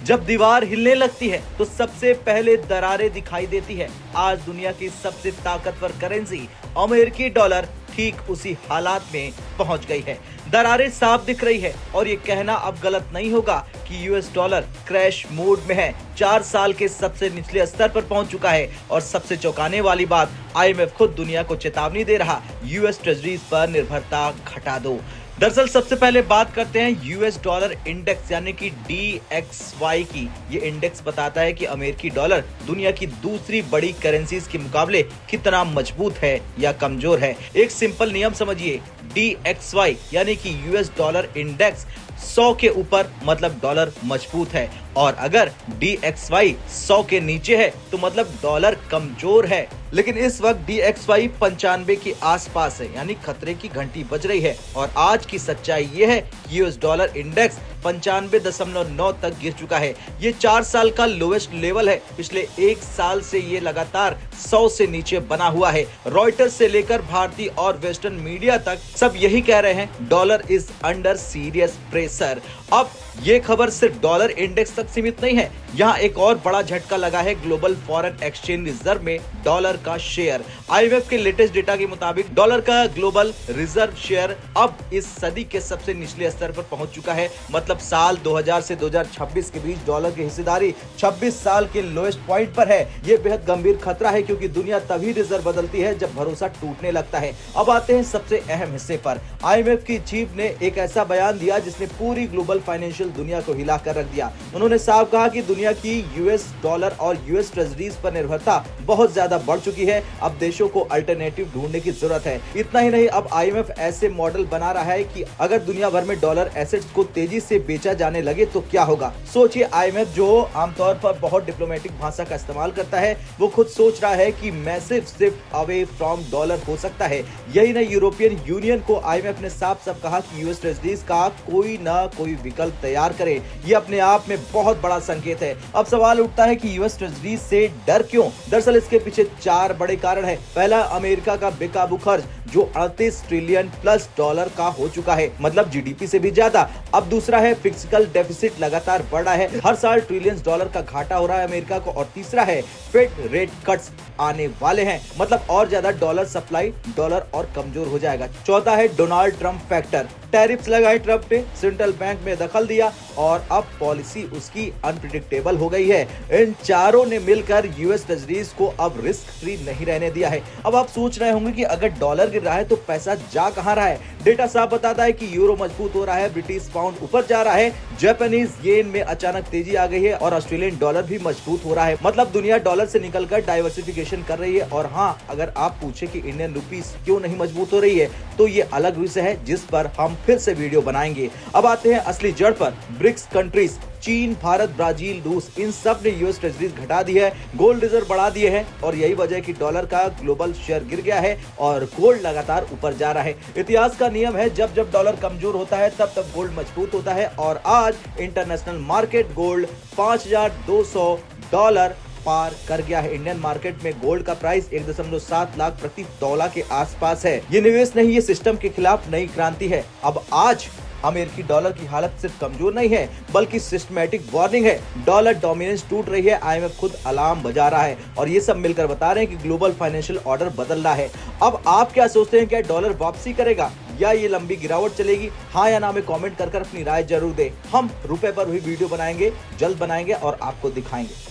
जब दीवार हिलने लगती है तो सबसे पहले दरारें दिखाई देती है। आज दुनिया की सबसे ताकतवर करेंसी अमेरिकी डॉलर ठीक उसी हालात में पहुंच गई है। दरारें साफ दिख रही है और ये कहना अब गलत नहीं होगा कि यूएस डॉलर क्रैश मोड में है। 4 साल के सबसे निचले स्तर पर पहुंच चुका है और सबसे चौंकाने वाली बात, आईएमएफ खुद दुनिया को चेतावनी दे रहा, यूएस ट्रेजरीज पर निर्भरता घटा दो। दरअसल सबसे पहले बात करते हैं यूएस डॉलर इंडेक्स यानी कि DXY की। ये इंडेक्स बताता है कि अमेरिकी डॉलर दुनिया की दूसरी बड़ी करेंसीज के मुकाबले कितना मजबूत है या कमजोर है। एक सिंपल नियम समझिए, DXY यानी कि यूएस डॉलर इंडेक्स 100 के ऊपर मतलब डॉलर मजबूत है, और अगर DXY 100 के नीचे है तो मतलब डॉलर कमजोर है। लेकिन इस वक्त DXY 95 के आसपास है, यानी खतरे की घंटी बज रही है। और आज की सच्चाई ये है कि यूएस डॉलर इंडेक्स 95.9 तक गिर चुका है। ये 4 साल का लोएस्ट लेवल है। पिछले 1 साल से ये लगातार 100 से नीचे बना हुआ है। रॉयटर्स से लेकर भारतीय और वेस्टर्न मीडिया तक सब यही कह रहे हैं, dollar is under serious pressure. अब ये खबर सिर्फ डॉलर इंडेक्स तक सीमित नहीं है, यहाँ एक और बड़ा झटका लगा है ग्लोबल फॉरेन एक्सचेंज रिजर्व में डॉलर का शेयर। आईएमएफ के लेटेस्ट डेटा के मुताबिक डॉलर का ग्लोबल रिजर्व शेयर अब इस सदी के सबसे निचले स्तर पर पहुंच चुका है। मतलब साल 2000 से 2026 के बीच डॉलर की हिस्सेदारी 26 साल के लोएस्ट पॉइंट पर है। ये बेहद गंभीर खतरा है, क्योंकि दुनिया तभी रिजर्व बदलती है जब भरोसा टूटने लगता है। अब आते हैं सबसे अहम हिस्से पर। आईएमएफ की चीफ ने एक ऐसा बयान दिया जिसने पूरी ग्लोबल फाइनेंशियल दुनिया को हिला कर रख दिया। उन्होंने साफ कहा कि दुनिया की यूएस डॉलर और यूएस ट्रेजरीज पर निर्भरता बहुत ज्यादा बढ़ चुकी है। अब देशों को अल्टरनेटिव ढूंढने की जरूरत है। इतना ही नहीं, अब आईएमएफ ऐसे मॉडल बना रहा है कि अगर दुनिया भर में डॉलर एसेट्स को तेजी से बेचा जाने लगे तो क्या होगा। सोचिए, आईएमएफ जो आमतौर पर बहुत डिप्लोमेटिक भाषा का इस्तेमाल करता है, वो खुद सोच रहा है कि massive shift away from dollar हो सकता है। यही नहीं, यूरोपियन यूनियन को आईएमएफ ने साफ साफ कहा कि यूएस ट्रेजरीज का कोई ना कोई विकल्प तैयार करे। ये अपने आप में बहुत बड़ा संकेत है। अब सवाल उठता है कि यूएस ट्रेजरीज से डर क्यों? दरअसल इसके पीछे 4 बड़े कारण हैं। पहला, अमेरिका का बेकाबू खर्च जो 38 ट्रिलियन प्लस डॉलर का हो चुका है, मतलब जीडीपी से भी ज्यादा। अब दूसरा है, फिस्कल डेफिसिट लगातार बढ़ रहा है, हर साल ट्रिलियन डॉलर का घाटा हो रहा है अमेरिका को। और तीसरा है, फेड रेट कट्स आने वाले हैं, मतलब और ज्यादा डॉलर सप्लाई, डॉलर और कमजोर हो जाएगा। चौथा है डोनाल्ड ट्रंप फैक्टर। टैरिफ्स लगाए ट्रंप ने, सेंट्रल बैंक में दखल दिया और अब पॉलिसी उसकी अनप्रिडिक्टेबल हो गई है। इन चारों ने मिलकर यूएस ट्रेजरीज को अब रिस्क फ्री नहीं रहने दिया है। अब आप सोच रहे होंगे कि अगर डॉलर गिर रहा है तो पैसा जा कहां रहा है? डेटा साफ बताता है कि यूरो मजबूत हो रहा है, ब्रिटिश पाउंड ऊपर जा रहा है, जापानीज येन में अचानक तेजी आ गई है और ऑस्ट्रेलियन डॉलर भी मजबूत हो रहा है। मतलब दुनिया डॉलर से निकलकर डाइवर्सिफिकेशन कर रही है। और हाँ, अगर आप पूछे कि इंडियन रुपीस क्यों नहीं मजबूत हो रही है, तो ये अलग विषय है जिस पर हम फिर से वीडियो बनाएंगे। अब आते हैं असली जड़ पर। ब्रिक्स कंट्रीज, चीन, भारत, ब्राजील, रूस, इन सब ने यूएस ट्रेजरीज घटा दी है, गोल्ड रिजर्व बढ़ा दिए हैं, और यही वजह है कि डॉलर का ग्लोबल शेयर गिर गया है और गोल्ड लगातार ऊपर जा रहा है। इतिहास का नियम है, जब जब डॉलर कमजोर होता है तब तब गोल्ड मजबूत होता है। और आज इंटरनेशनल मार्केट गोल्ड $5200 पार कर गया है। इंडियन मार्केट में गोल्ड का प्राइस 1.7 लाख प्रति तोला के आसपास है। ये निवेश नहीं, ये सिस्टम के खिलाफ नई क्रांति है। अब आज अमेरिकी डॉलर की हालत सिर्फ कमजोर नहीं है, बल्कि सिस्टमैटिक वार्निंग है। डॉलर डोमिनेंस टूट रही है, आईएमएफ खुद अलार्म बजा रहा है, और ये सब मिलकर बता रहे हैं कि ग्लोबल फाइनेंशियल ऑर्डर बदल रहा है। अब आप क्या सोचते हैं, क्या डॉलर वापसी करेगा या ये लंबी गिरावट चलेगी? हाँ या ना में कमेंट कर अपनी राय जरूर दें। हम रुपए पर भी वीडियो बनाएंगे, जल्द बनाएंगे और आपको दिखाएंगे।